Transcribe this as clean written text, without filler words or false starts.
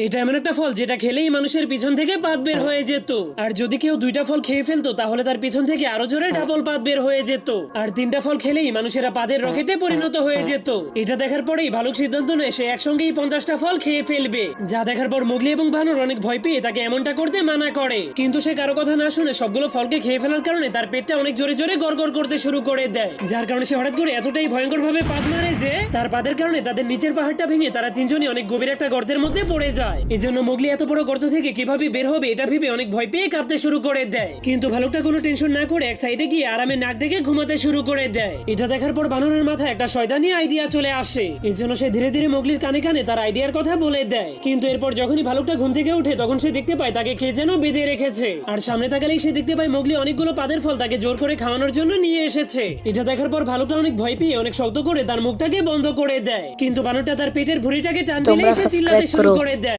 এটা এমন একটা ফল যেটা খেলেই মানুষের পিছন থেকে পাত বের হয়ে যেত, আর যদি কেউ দুইটা ফল খেয়ে ফেলতো তাহলে তার পিছন থেকে আরো জোরে ডাবল পাত বের হয়ে যেত, আর তিনটা ফল খেলেই মানুষেরা পাদের রকেটে পরিণত হয়ে যেত। এটা দেখার পরেই ভালুক সিদ্ধান্ত নেয় সে একসঙ্গেই 50টা ফল খেয়ে ফেলবে। যা দেখার পর মোগলি এবং বানর অনেক ভয় পেয়ে তাকে এমনটা করতে মানা করে, কিন্তু সে কারো কথা না শুনে সবগুলো ফলকে খেয়ে ফেলার কারণে তার পেটটা অনেক জোরে জোরে গড়গড় করতে শুরু করে দেয়, যার কারণে সে হঠাৎ করে এতটাই ভয়ঙ্কর ভাবে পাদ মারে যে তার পাদের কারণে তাদের নিচের পাহাড়টা ভেঙে তারা তিনজনই অনেক গভীর একটা গর্তের মধ্যে পড়ে যায়। এজন্য মোগলি এত বড় গর্ত থেকে কিভাবে বের হবে এটা ভেবে অনেক ভয় পেয়ে কাঁপতে শুরু করে দেয়, কিন্তু ভালুকটা কোনো টেনশন না করে এক সাইডে গিয়ে আরামে নাক ডেকে ঘুমাতে শুরু করে দেয়। এটা দেখার পর বানরের মাথায় একটা শয়তানি আইডিয়া চলে আসে, এজন্য সে ধীরে ধীরে মোগলির কানে কানে তার আইডিয়ার কথা বলে দেয়। কিন্তু এরপর যখনই ভালুকটা ঘুম থেকে উঠে তখন সে দেখতে পায় তাকে কে যেন বেঁধে রেখেছে, আর সামনে তাকালেই সে দেখতে পায় মোগলি অনেকগুলো পাদের ফল তাকে জোর করে খাওয়ানোর জন্য নিয়ে এসেছে। এটা দেখার পর ভালুকটা অনেক ভয় পেয়ে অনেক শক্ত করে তার মুখটাকে বন্ধ করে দেয়, কিন্তু বানরটা তার পেটের ভুঁড়িটাকে টান দিলে সে চিল্লাতে শুরু করে দেয়।